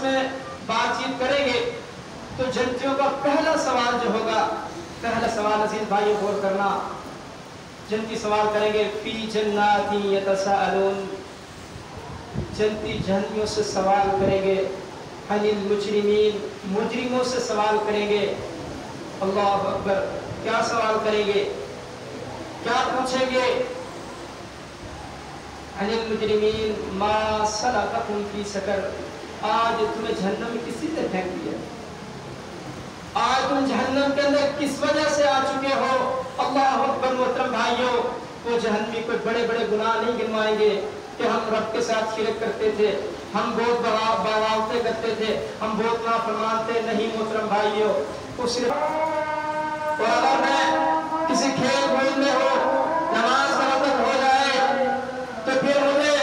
میں بات چیت کریں گے تو جنتیوں کا پہلا سوال جو ہوگا، پہلا سوال عزیز بھائی غور کرنا، جنتی سوال کریں گے فی جنات یتساءلون، جنتی جہنمیوں سے سوال کریں گے، عن المجرمین، مجرموں سے سوال کریں گے۔ اللہ اکبر، کیا سوال کریں گے، کیا پوچھیں گے؟ عن المجرمین ما سلککم فی سقر، آج تمہیں جہنم میں کسی نے پھینک دیا، آج تم جہنم کے اندر کس وجہ سے آ چکے ہو؟ اللہ اکبر محترم بھائیوں، وہ جہنمی کوئی بڑے بڑے گناہ نہیں گنوائیں گے کہ ہم رب کے ساتھ شرک کرتے تھے، ہم بہت بغاوتیں کرتے تھے، ہم بہت نافرمان تھے، نہیں محترم بھائیوں، وہ صرف اور اگر میں کسی کھیل کود میں ہو، نماز کا وقت ہو جائے تو پھر مجھے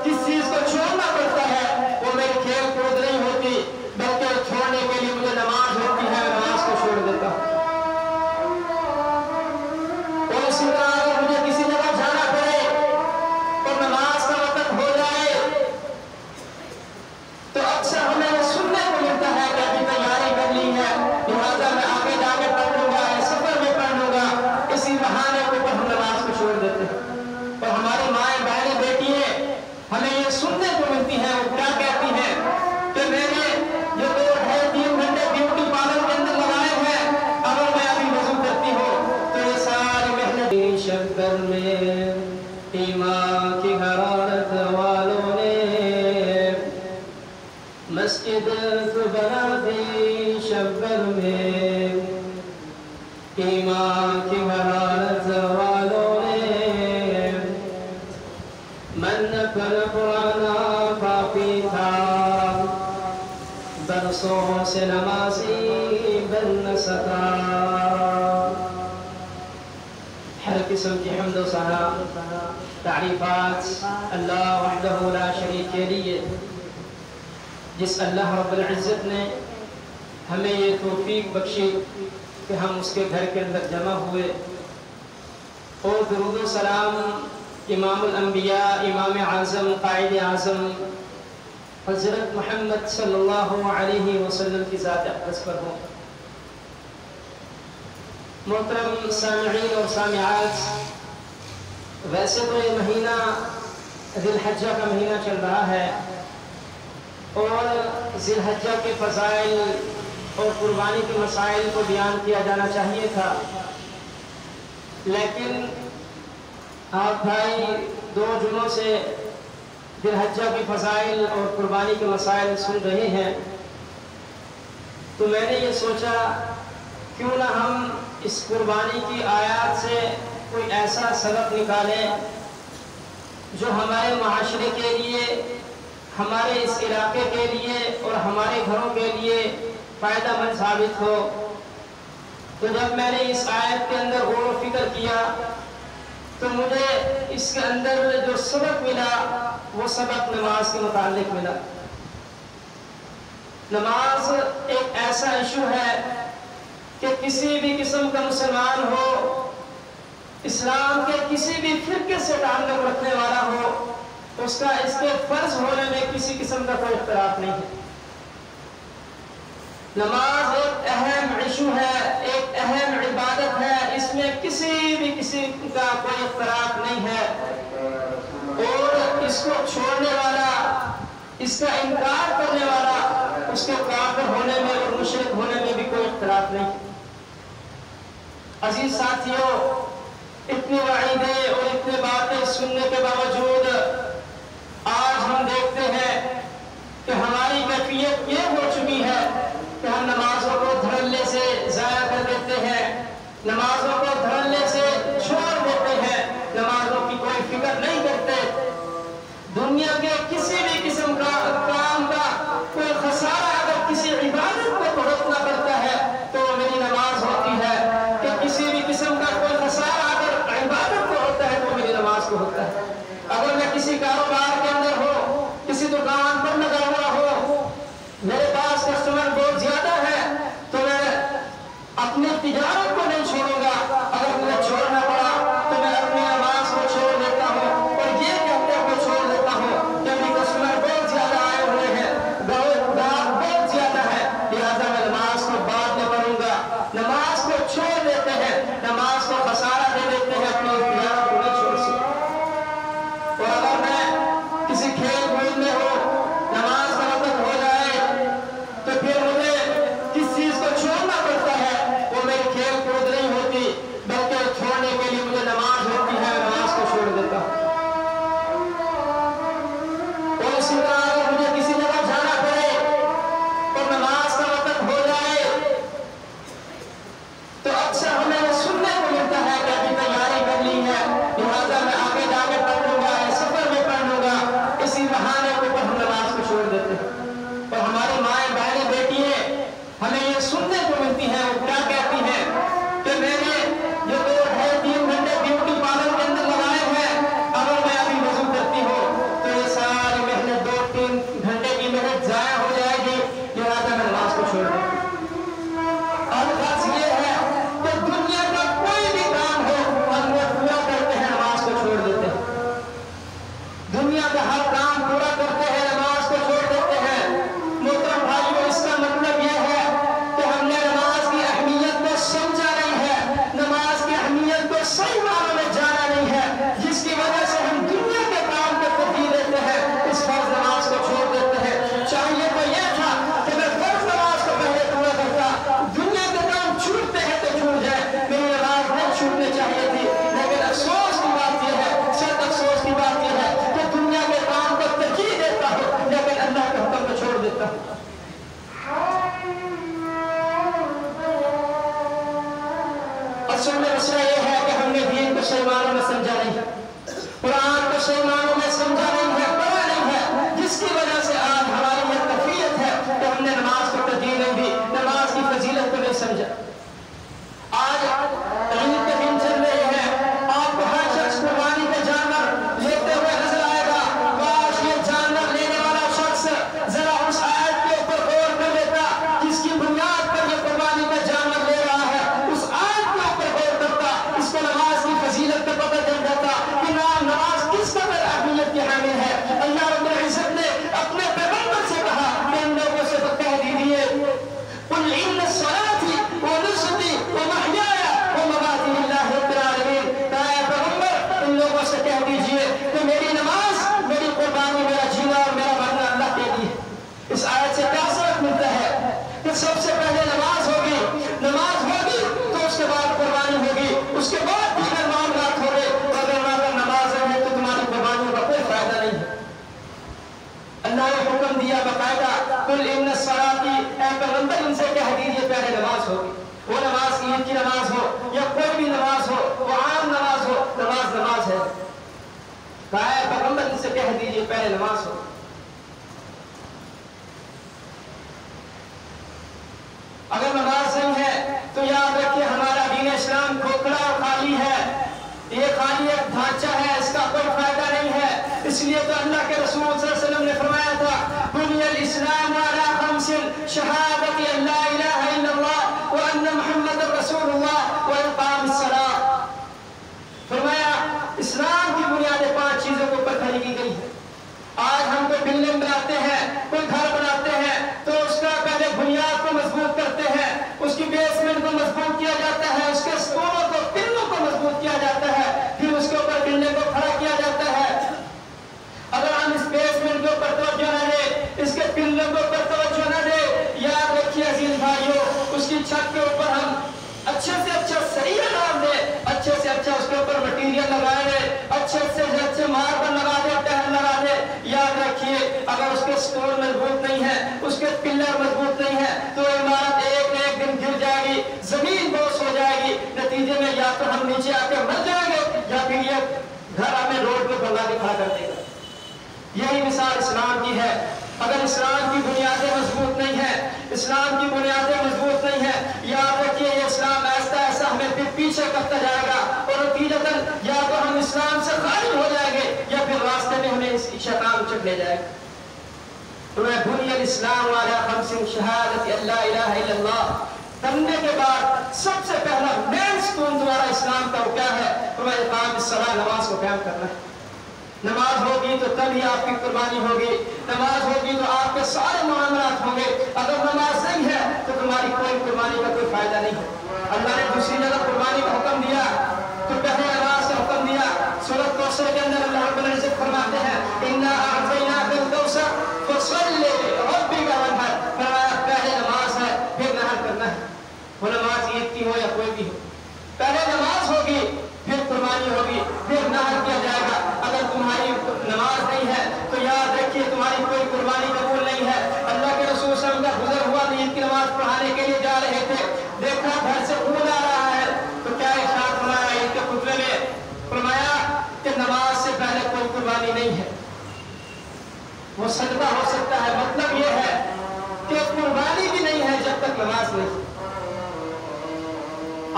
کس چیز کو چھوڑنا پڑتا ہے؟ وہ میری کھیل کود نہیں ہوتی بلکہ چھوڑنے کے لیے مجھے نماز ہوتی ہے، نماز کو چھوڑ دیتا ہوں۔ اور اسی طرح اگر مجھے کسی جگہ جانا پڑے اور نماز کا وقت ہو جائے تو اکثر ہمیں یہ سننے کو ملتا ہے کہ ابھی تیاری کر لی ہے، لہٰذا میں آگے جا کے پڑھ لوں گا یا سفر میں پڑھ لوں گا، اسی بہانے کے اوپر ہم نماز کو چھوڑ دیتے ہیں۔ اور ہماری مائیں بہنیں بیٹی ہیں، ہمیں یہ سننے کو ملتی ہیں، وہ کیا کہتی ہیں کہ میں نے یہ 2-3 گھنٹے بیوٹی پارلر کے اندر لگائے ہیں، اگر میں ابھی وضو کرتی ہوں تو یہ ساری محنت شکر میں ایمان کی حرارت والوں نے مسجد کو بنا دی، شکر میں ایمان کی حرارت والوں نے من پر پرانا پاپی تھا، برسوں سے نمازی بن نہ سکا۔ ہر قسم کی حمد و ثنا تعریفات اللہ وحدہ لا شریک کے لیے، جس اللہ رب العزت نے ہمیں یہ توفیق بخشی کہ ہم اس کے گھر کے اندر جمع ہوئے، اور درود و سلام امام الانبیاء، امام اعظم، قائد اعظم حضرت محمد صلی اللہ علیہ وسلم کی ذات اقدس پر ہوں۔ محترم سامعین اور سامعات، ویسے تو یہ مہینہ ذی الحجہ کا مہینہ چل رہا ہے اور ذی الحجہ کے فضائل اور قربانی کے مسائل کو بیان کیا جانا چاہیے تھا، لیکن آپ بھائی 2 جمعوں سے ذی الحجہ کے فضائل اور قربانی کے مسائل سن رہے ہیں، تو میں نے یہ سوچا کیوں نہ ہم اس قربانی کی آیات سے کوئی ایسا سبق نکالیں جو ہمارے معاشرے کے لیے، ہمارے اس علاقے کے لیے اور ہمارے گھروں کے لیے فائدہ مند ثابت ہو۔ تو جب میں نے اس آیت کے اندر غور و فکر کیا تو مجھے اس کے اندر جو سبق ملا وہ سبق نماز کے متعلق ملا۔ نماز ایک ایسا ایشو ہے کہ کسی بھی قسم کا مسلمان ہو، اسلام کے کسی بھی فرقے سے تعلق رکھنے والا ہو، اس کا اس کے فرض ہونے میں کسی قسم کا کوئی اختلاف نہیں ہے۔ نماز ایک اہم ایشو ہے، ایک اہم عبادت ہے، اس میں کسی بھی قسم کا کوئی اختلاف نہیں ہے، اور اس کو چھوڑنے والا، اس کا انکار کرنے والا، اس کے کافر ہونے میں اور مشرک ہونے میں بھی کوئی اختلاف نہیں۔ عزیز ساتھیوں، اتنی وعیدیں اور اتنے باتیں سننے کے باوجود آج ہم دیکھتے ہیں کہ ہماری کیفیت یہ ہو چکی ہے کہ ہم نمازوں کو دھڑلے سے ضائع کر دیتے ہیں، نمازوں کو دھڑلے سے چھوڑ دیتے ہیں، نمازوں کی کوئی فکر نہیں کرتے۔ دنیا کے کسی بھی قسم کا کام کا کوئی خسارہ اگر کسی عبادت کو بھگتنا پڑتا ہے تو وہ میری نماز ہوتی ہے، کہ کسی بھی قسم کا کوئی خسارہ اگر عبادت کو ہوتا ہے تو میری نماز کو ہوتا ہے۔ اگر میں کسی کاروبار کے اندر ہو، کسی دکان پر لگا ہوا ہو، میرے असल में मसला ये है कि हमने दीन को सही मानों में समझा नहीं है, कुरान को सही मानों में समझा नहीं है, पढ़ा नहीं है, जिसकी वजह से आज हमारी यह कैफियत है कि हमने नमाज को तरजीह नहीं दी, नमाज की फजीलत को नहीं समझा। आज ईद के दिन चल रहे हैं, आपको हर शख्स कुर्बानी का जानवर लेते हुए नजर आएगा। काश ये जानवर लेने वाला शख्स जरा उस आयत के ऊपर गौर कर लेता जिसकी बुनियाद पर ये कुर्बानी का जानवर ले रहा है, उस आयत के ऊपर गौर करता, इसको नमाज की फजीलत का पता चल जाता कि नमाज किस कदर अहमियत की हामिल है। अल्लाह रब्बुल इज्जत ने अपने पैगंबर से कहा कि इन लोगों से तो कह दीजिए कुल इन्न सलाती व नुस्की व महयाया व ममाती लिल्लाहि रब्बिल आलमीन। पैगंबर इन लोगों से कह दीजिए कि मेरी नमाज, मेरी कुर्बानी, मेरा जीना और मेरा मरना अल्लाह के लिए। इस आयत से क्या सबक मिलता है कि सबसे पहले नमाज होगी, नमाज होगी तो उसके बाद कुर्बानी होगी, उसके बाद दीगर मामलात होंगे। अगर नमाज है तो तुम्हारी कुर्बानी का कोई फायदा नहीं है। अल्लाह ने हुक्म दिया बकायदा कुल इन्न सलाती, ऐ पैगंबर इनसे कह दीजिए पहले नमाज होगी। वो नमाज ईद की नमाज हो या कोई भी नमाज हो, वो आम नमाज हो, नमाज नमाज है। कहा है पैगंबर इनसे कह दीजिए पहले नमाज हो। अगर नमाज नहीं है तो याद रखिए हमारा दीन इस्लाम खोखला और खाली है, ये खाली एक ढांचा है, इसका कोई फायदा नहीं है। इसलिए तो अल्लाह के रसूल सल्लल्लाहु अलैहि वसल्लम ने फरमाया था बुनियल इस्लाम अला खम्सिन शहादती अल्ला इलाहा इल्लल्लाह व अन्न मुहम्मदुर रसूलुल्लाह व इक़ामिस सलाह। फरमाया इस्लाम की बुनियादें 5 चीजों के ऊपर खड़ी की गई है। आज हम कोई बिल्डिंग बनाते हैं, कोई घर बनाते हैं तो उसका पहले बुनियाद को मजबूत करते हैं, उसकी बेसमेंट को मजबूत किया जाता है, उसके स्तंभों को, पिल्लों को मजबूत किया जाता है, फिर उसके ऊपर बिल्डिंग को खड़ा किया जाता है। अगर हम इस बेसमेंट के ऊपर तवज्जो न दें, इसके पिल्लों के ऊपर तवज्जो न दें, याद रखिए अजीज भाइयों, उसकी छत के ऊपर हम अच्छे से अच्छा सरिया डाल दे, अच्छे से अच्छा उसके ऊपर मटीरियल लगा दे, अच्छे से अच्छे मार्बल लगा दे, टहल लगा दे, याद रखिए अगर उसके स्टोन मजबूत नहीं है, उसके पिलर मजबूत नहीं है तो इमारत एक न एक दिन गिर जाएगी, जमीन बोझ हो जाएगी। नतीजे में या तो हम नीचे आके मर जाएंगे या फिर ये घर हमें रोड पे बंगा के खड़ा कर देगा। यही मिसाल इस्लाम की है। अगर इस्लाम की बुनियादें मजबूत नहीं है, इस्लाम की बुनियादें मजबूत नहीं है, याद रखिए ये इस्लाम ऐसा ऐसा हमें फिर पीछे करता जाएगा और नतीजतन या तो हम इस्लाम से खारिज हो जाएंगे या फिर रास्ते में हमें इसकी शैतान उचक ले जाएगा। तो मैं बुनियल इस्लाम वाला खम्सिन शहादत अल्ला इलाहा इल्लल्लाह करने के बाद सबसे पहला मेन स्टोन तुम्हारा इस्लाम का क्या है? तुम्हें इक़ामिस सलाह, नमाज को कायम करना है। नमाज होगी तो तभी आपकी कुर्बानी होगी, नमाज होगी तो आपके सारे मामलात होंगे। अगर नमाज नहीं है तो तुम्हारी कोई कुर्बानी का कोई फायदा नहीं है। अल्लाह ने दूसरी जगह कुर्बानी का हुक्म दिया तो पहले नमाज का हुक्म दिया। सूरह कौसर के अंदर अल्लाह रब्बुल इज्जत फरमाते हैं इन्ना अअतैनाकल कौसर फसल्लि लिरब्बिका वन्हर। फरमाया पहले नमाज है फिर नहर करना है। वो नमाज ईद की हो या कोई भी हो, पहले नमाज होगी फिर कुर्बानी होगी फिर नहर किया जाएगा। अगर तुम्हारी नमाज नहीं है तो याद रखिए तुम्हारी कोई कुर्बानी कबूल नहीं है। अल्लाह के रसूल सल्लल्लाहु अलैहि वसल्लम का गुज़र हुआ ईद की नमाज पढ़ाने के लिए जा रहे थे, देखा घर से खून आ रहा है तो क्या इरशाद फरमाया ईद के खुतबे में? फरमाया कि नमाज से पहले कोई कुर्बानी नहीं है, वो सदका हो सकता है। मतलब ये है कि कुर्बानी भी नहीं है जब तक नमाज नहीं।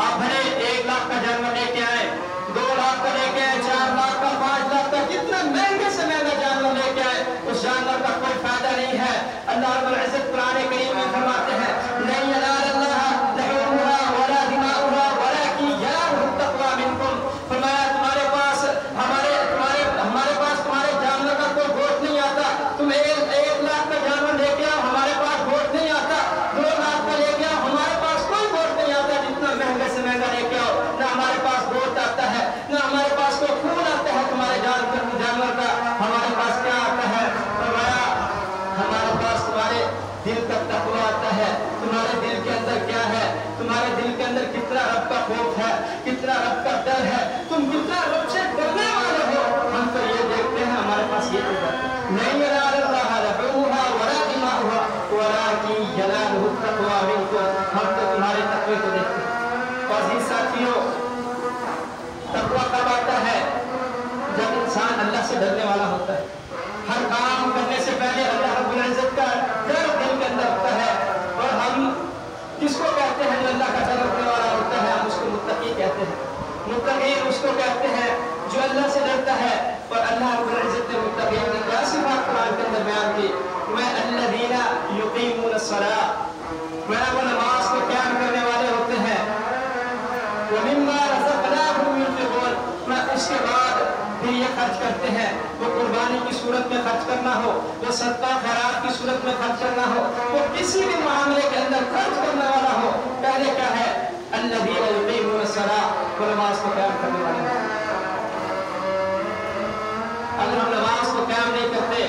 आप भले 1 लाख का जानवर लेके आए, 2 लाख का लेके आए, 4 लाख का, 5 लाख का, कितना महंगे से महंगा जानवर लेके आए, उस जानवर का कोई फायदा नहीं है। अल्लाह रब्बुल इज्जत कुरान करीम में फरमाते हैं नहीं यनालल्लाह लहुमुहा वला दिमाउहा वलाकिन यनालुहु तक़वा मिनकुम। फरमाया तुम्हारे पास तुम्हारे जानवर का कोई गोश्त नहीं आता। तुम 1 लाख का जानवर लेके आओ, हमारे पास गोश्त नहीं आता। 2 लाख का लेके आओ, हमारे पास कोई गोश्त नहीं आता। जितना महंगे से महंगा लेके आओ, ना हमारे पास गोश्त आता है ना हमारे पास कोई खून आता है तुम्हारे जानवर का। हमारे पास क्या आता है? फरमाया हमारे पास तुम्हारे दिल का तक़वा आता है। तुम्हारे दिल के अंदर क्या है? तुम्हारे दिल के अंदर कितना रब का खौफ है, कितना रब का डर है, तुम कितना रब से डरने वाले हो। हम तो ये देखते हैं हमारे पास ये नहीं यनालल्लाह लहुमुहा वला दिमाउहा वलाकिन यनालुहु तक़वा मिनकुम। हम तो तुम्हारे तक़वे को देखते हैं। और साथियों खर्च करते हैं, वो कुर्बानी की सूरत में खर्च करना हो, वो सदका खैरात की सूरत में खर्च करना हो, वो किसी भी मामले के अंदर खर्च करने वाला हो, पहले क्या है? अल्लज़ीना युक़ीमून अस्सलाह, वो नमाज को कायम करने वाले हैं। अगर हम नमाज को कायम नहीं करते,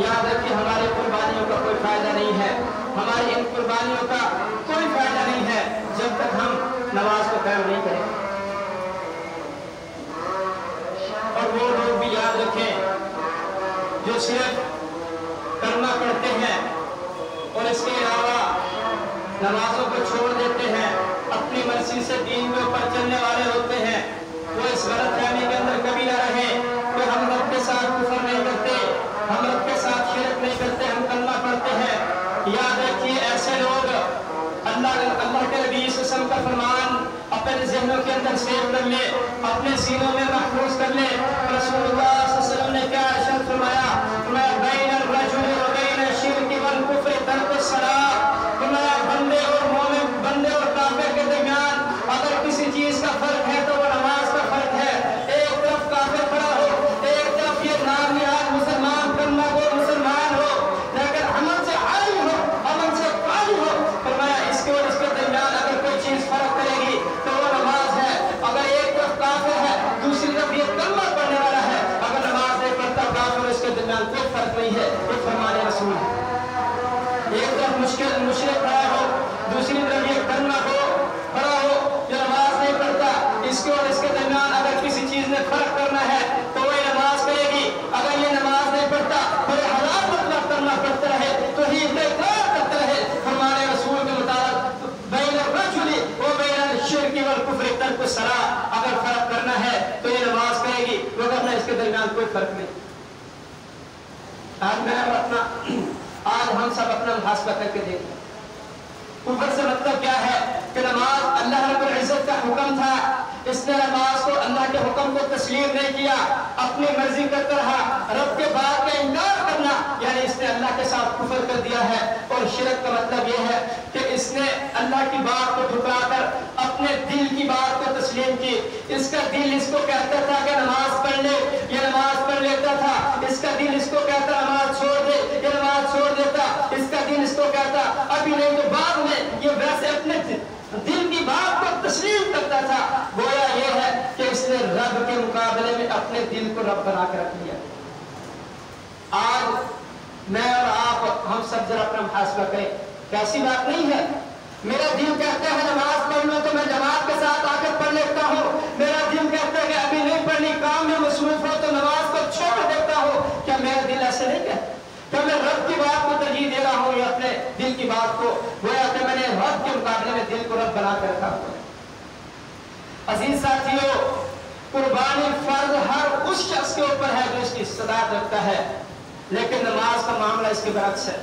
याद रखिए हमारी कुर्बानियों का कोई फायदा नहीं है, हमारी इन कुर्बानियों का कोई फायदा नहीं है जब तक हम नमाज को कायम नहीं करें। और वो लोग भी याद रखें जो सिर्फ कलमा पढ़ते हैं और इसके अलावा नमाजों को छोड़ देते हैं, अपनी मर्जी से दीन के ऊपर चलने वाले होते हैं, वो इस गलतफहमी के अंदर कभी ना रहे कि हम रब के साथ कुफर नहीं करते, हम रब के साथ शिरक नहीं करते, हम कलमा पढ़ते हैं। याद रखिए ऐसे लोग अल्लाह के नबी सल्लल्लाहु अलैहि वसल्लम का फरमान अपने ज़हनों के अंदर सेव कर ले, अपने सीनों में महफूज कर ले। रसूलुल्लाह सल्लल्लाहु अलैहि वसल्लम ने क्या इरशाद फरमाया? बैनर रजुल व बैन शिर्क वल कुफ्र तर्कुस सलात, बंदे और मोमिन, बंदे और काफिर के दरमियान अगर किसी चीज का फर्क है तो वो नमाज का फर्क है। एक तरफ काफिर खड़ा हो, एक तरफ ये नाम निहाद मुसलमान करना को मुसलमान हो, लेकिन अमल से आली हो, अमल से काली हो। फरमाया इसके और इसके दरमियान अगर कोई चीज फर्क करेगी तो वो नमाज है। अगर एक तरफ काफिर है, दूसरी तरफ ये कलमा पढ़ने वाला है, अगर नमाज नहीं पढ़ता काफिर और इसके दरमियान कोई फर्क नहीं है। ये फरमाने रसूल है। एक तरफ मुशरिक खड़ा हो, दूसरी तरफ ये कलमा हो खड़ा हो, जो नमाज नहीं पढ़ता, इसके और इसके दरमियान अगर किसी चीज में फर्क करना है तो वही नमाज करेगी। अगर ये नमाज नहीं पढ़ता तो ये हलाल मतलब करना पड़ता रहे, तो ही इक़रार करता रहे। फरमाने रसूल के मुताबिक बैन रजुल व बैन शिर्क वल कुफ्र तर्कुस सलात, अगर फर्क करना है तो ये नमाज करेगी, वरना इसके दरमियान कोई फर्क नहीं। आज हम सब अपना मुहासबा करके देखें। कुफ्र से मतलब क्या है कि नमाज अल्लाह रब्बुल इज्जत का हुक्म था, इसने नमाज को अल्लाह के हुक्म को तस्लीम नहीं किया, अपनी मर्जी करता रहा। रब के बात का इनकार करना यानी इसने अल्लाह के साथ कुफ्र कर दिया है। और शिरक का मतलब यह है कि इसने अल्लाह की बात को ठुकराकर अपने दिल की बात को तस्लीम की। इसका दिल इसको कहता था कि नमाज पढ़ ले, ये नमाज पढ़ लेता था। इसका दिल इसको कहता नमाज छोड़ दे, ये नमाज छोड़ देता। इसका दिल इसको कहता अभी नहीं तो बाद में, ये वैसे अपने दिल की बात को तस्लीम करता था। गोया ये है कि इसने रब के मुकाबले में अपने दिल को रब बना कर रख लिया। आज मैं और आप हम सब जरा अपना मुहासबा करें, कैसी बात नहीं है। मेरा दिल कहता है नमाज पढ़ लो तो मैं जमात के साथ आकर पढ़ लेता हूँ। मेरा दिल कहता है कि अभी नहीं पढ़नी, काम में मसरूफ हो तो नमाज को छोड़ देता हूँ। क्या मेरा दिल ऐसे नहीं कहता? क्या मैं रब की बात को तरजीह दे रहा हूँ या अपने दिल की बात को? गोया कि मैंने रब के मुकाबले में दिल को रब बना कर रखा हुआ है। अजीज साथियों, कुर्बानी फर्ज हर उस शख्स के ऊपर है जो इसकी इस्तिताअत रखता है, लेकिन नमाज का मामला इसके बरक्स है।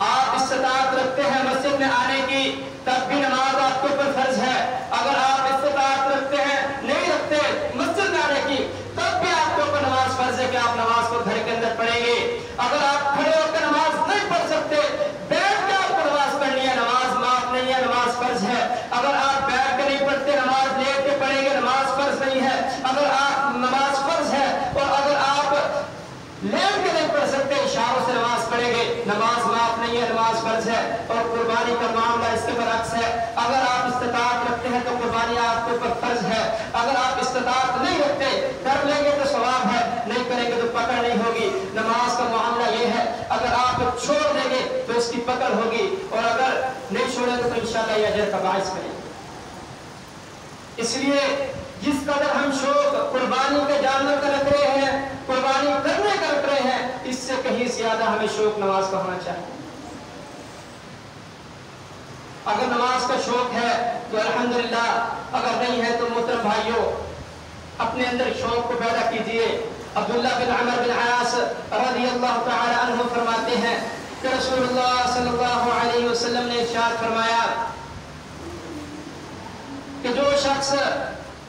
आप इस्तिताअत रखते हैं मस्जिद में आने की, तब भी नमाज आपके ऊपर फर्ज है। अगर आप इस्तिताअत रखते हैं, नहीं रखते मस्जिद में आने की, तब भी आपके ऊपर नमाज फर्ज है कि आप नमाज को घर के अंदर पढ़ेंगे। अगर आप खड़े होकर नमाज नहीं पढ़ सकते, बैठ के आपको नमाज पढ़नी है, नमाज माफ नहीं है, नमाज फर्ज है। अगर आप बैठ के नहीं पढ़ते, नमाज लेट के पढ़ेंगे, नमाज फर्ज नहीं है। अगर आप नमाज फर्ज है और अगर आप लेट के नहीं पढ़ सकते, इशारों से नमाज पढ़ेंगे, नमाज माफ नहीं है, नमाज फर्ज है। और कुर्बानी का मामला इसके बरक्स है। अगर आप इस्तिताअत रखते हैं तो कुर्बानी आपके ऊपर फर्ज है। अगर आप इस्तिताअत नहीं रखते, कर लेंगे तो सवाब है, नहीं करेंगे तो पकड़ नहीं होगी। नमाज का मामला ये है, अगर आप छोड़ देंगे तो इसकी पकड़ होगी, और अगर नहीं छोड़ेंगे तो इंशाअल्लाह ये अजर का बाइस करेंगे। इसलिए जिस कदर हम शौक कुर्बानी के जानवर का रख रहे हैं, कुर्बानी करने का रख रहे हैं, इससे कहीं ज्यादा हमें शौक नमाज का होना चाहिए। अगर नमाज का शौक है तो अल्हम्दुलिल्लाह, अगर नहीं है तो मोहतरम भाइयों अपने अंदर शौक को पैदा कीजिए। अब्दुल्लाह बिन अमर बिन आस रज़ियल्लाहु तआला अन्हु फरमाते हैं कि रसूलुल्लाह सल्लल्लाहु अलैहि वसल्लम ने इरशाद फरमाया कि जो शख्स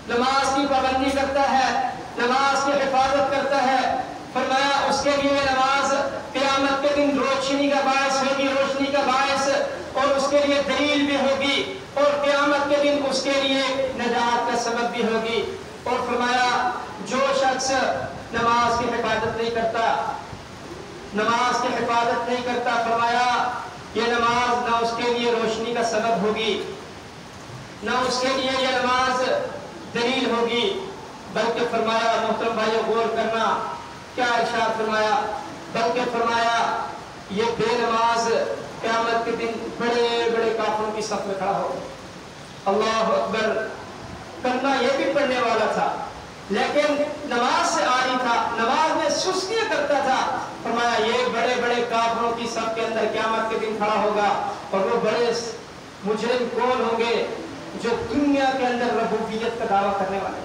नमाज की पाबंदी करता है, नमाज की हिफाजत करता है, फरमाया उसके लिए नमाज क़यामत के दिन रोशनी का बायस होगी, रोशनी का बायस, और उसके लिए दलील भी होगी, और क़यामत के दिन उसके लिए नजात का सबब भी होगी। और फरमाया जो शख्स नमाज की हिफाजत नहीं करता, नमाज की हिफाजत नहीं करता, फरमाया ये नमाज ना उसके लिए रोशनी का सबब होगी, ना उसके लिए ये नमाज दलील होगी, बल्कि फरमाया मोहतरम भाइयों गौर करना क्या इरशाद फरमाया, बल्कि फरमाया ये बेनमाज क़यामत के दिन बड़े बड़े काफिरों की सफ में खड़ा होगा। अल्लाह अकबर। करना ये भी पढ़ने वाला था लेकिन नमाज से आरी था, नमाज में सुस्तियां करता था, फरमाया ये बड़े बड़े काफिरों की सफ के अंदर क़यामत के दिन खड़ा होगा। और वो बड़े मुजरिम कौन होंगे? जो दुनिया के अंदर रबूबियत का दावा करने वाले,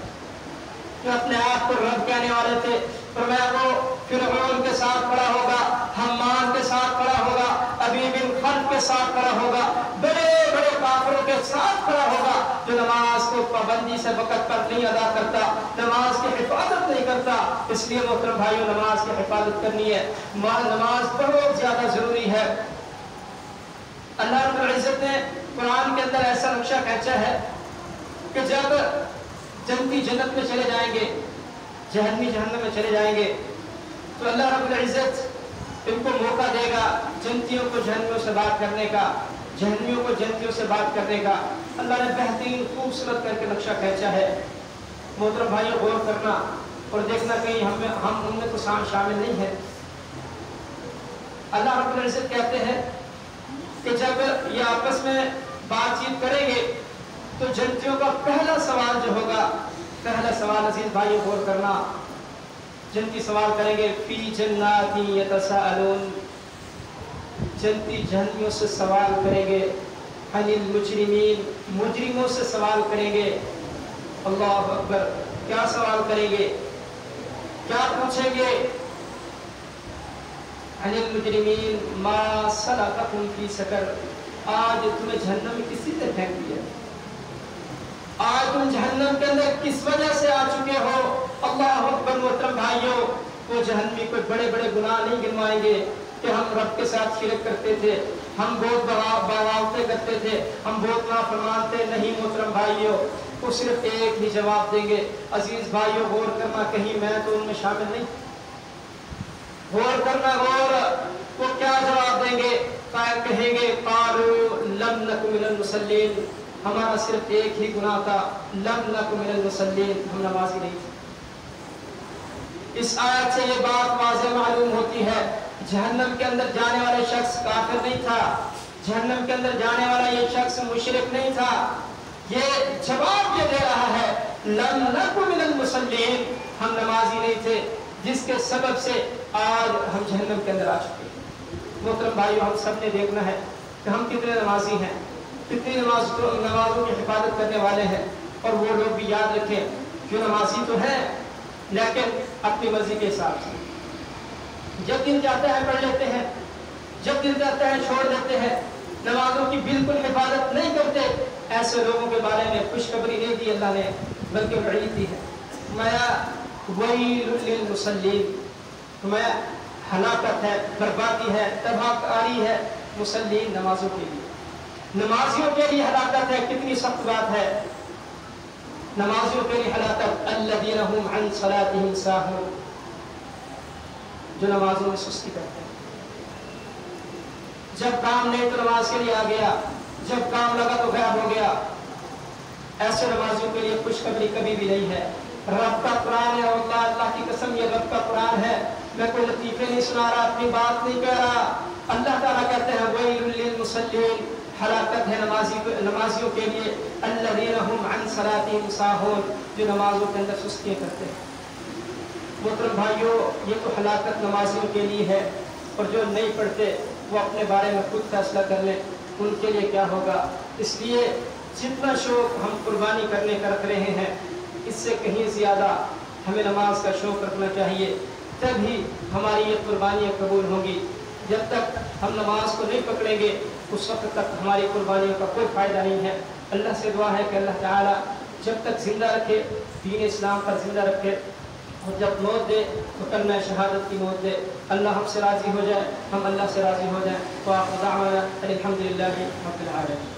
जो अपने आप को रब कहने वाले थे। फरमाया वो फिरऔन के साथ खड़ा होगा, हम्मान के साथ खड़ा होगा, अबी बिन खल्फ के साथ खड़ा होगा, बड़े बड़े काफिरों के साथ खड़ा होगा जो नमाज को पाबंदी से वक़्त पर नहीं अदा करता, नमाज की हिफाजत नहीं करता। इसलिए मोहतरम भाइयों नमाज की हिफाजत करनी है, नमाज बहुत ज्यादा जरूरी है। अल्लाह रब्बुल इज्जत ने कुरान के अंदर ऐसा नक्शा खींचा है कि जब जन्नती जन्नत में चले जाएंगे, जहन्नमी जहन्नम में चले जाएंगे, तो अल्लाह रब्बुल इज्जत इनको मौका देगा जन्नतियों को जहन्नमियों से बात करने का, जहन्नमियों को जन्नतियों से बात करने का। अल्लाह ने बेहतरीन खूबसूरत करके नक्शा खींचा है। मोहतरम भाइयों गौर करना और देखना कहीं हम उनमें तो शामिल नहीं है। अल्लाह रब्बुल इज्जत कहते हैं कि जब ये आपस में बातचीत करेंगे तो जन्नतियों का पहला सवाल जो होगा, पहला सवाल अजीज भाइयों गौर करना, जन्नती सवाल करेंगे फी जन्नातिन यतसाअलून, जन्नती जहन्नमियों से सवाल करेंगे, अनिल मुजरिमीन, मुजरिमों से सवाल करेंगे। अल्लाह अकबर। क्या सवाल करेंगे, क्या पूछेंगे? अनिल मुजरिमीन मा सलककुम फी सकर, आज तुम्हें जहन्नम में किसी ने फेंक दिया, आज तुम जहन्नम के अंदर किस वजह से आ चुके हो? अल्लाह अकबर। मोहतरम भाइयों वो जहन्नमी कोई बड़े बड़े गुनाह नहीं गिनवाएंगे कि हम रब के साथ शिरक करते थे, हम बहुत बगावतें करते थे, हम बहुत नाफरमान थे। नहीं मोहतरम भाइयों, वो सिर्फ एक ही जवाब देंगे। अजीज भाइयों गौर करना, कहीं मैं तो उनमें शामिल नहीं। गौर करना, गौर। वो क्या जवाब देंगे? कहेंगे कालू लम नकु मिनल मुसल्लीन, हमारा सिर्फ एक ही गुनाह था, लम नकु मिनल मुसल्लीन, हम नमाजी नहीं थे। इस आयत से ये बात वाज़ेह मालूम होती है, जहन्नम के अंदर जाने वाले शख्स काफिर नहीं था, जहन्नम के अंदर जाने वाला ये शख्स मुशरिक नहीं था। ये जवाब ये दे रहा है लम नकु मिनल मुसल्लीन, हम नमाजी नहीं थे, जिसके सबब से आज हम जहन्नम के अंदर आ चुके हैं। मोहतरम भाइयों हम सब ने देखना है कि हम कितने नमाजी हैं, कितनी नमाजों की हिफाजत करने वाले हैं। और वो लोग भी याद रखें जो नमाजी तो हैं लेकिन अपनी मर्जी के हिसाब से, जब दिल चाहता है पढ़ लेते हैं, जब दिल चाहता है छोड़ देते हैं, नमाजों की बिल्कुल हिफाजत नहीं करते। ऐसे लोगों के बारे में खुशखबरी नहीं दी अल्लाह ने, बल्कि वईद दी है। मैं वैलुल लिल मुसल्लीन, मैं हलाकत है, बर्बादी है, तबाहकारी है मुसल्लीन, नमाजों के लिए, नमाजियों के लिए हलाकत है। कितनी सख्त बात है, नमाजियों के लिए हलाकत। अल्लज़ीना हुम अन सलातिहिम साहून, जो नमाजों में सुस्ती करते हैं। जब काम नहीं तो नमाज के लिए आ गया, जब काम लगा तो गायब हो गया। ऐसे नमाजियों के लिए खुशखबरी कभी भी नहीं है। रब का कुरान है, अल्लाह की कसम ये रब का कुरान है, मैं कोई लतीफे नहीं सुना रहा, अपनी बात नहीं कह रहा। अल्लाह ताला कहते हैं वैलुल लिल मुसल्लीन, हलाकत है नमाजियों के लिए। अल्लज़ीना हुम अन सलातिहिम साहून, जो नमाजों के अंदर सुस्तियाँ करते हैं। मोहतरम भाइयों ये तो हलाकत नमाजियों के लिए है, और जो नहीं पढ़ते वो अपने बारे में खुद फैसला कर लें, उनके लिए क्या होगा। इसलिए जितना शौक़ हम कुर्बानी करने का रख रहे हैं, इससे कहीं ज़्यादा हमें नमाज का शौक़ रखना चाहिए, तभी हमारी ये कुर्बानियाँ कबूल होंगी। जब तक हम नमाज को नहीं पकड़ेंगे उस वक्त तक हमारी कुर्बानियों का कोई फ़ायदा नहीं है। अल्लाह से दुआ है कि अल्लाह ताला जब तक ज़िंदा रखे, दीन इस्लाम पर ज़िंदा रखे, और जब मौत दे तो कलमा शहादत की मौत दे। अल्लाह हमसे राज़ी हो जाए, हम अल्लाह से राज़ी हो जाएं। तो आप दाअवाना अल्हम्दुलिल्लाहि रब्बिल आलमीन।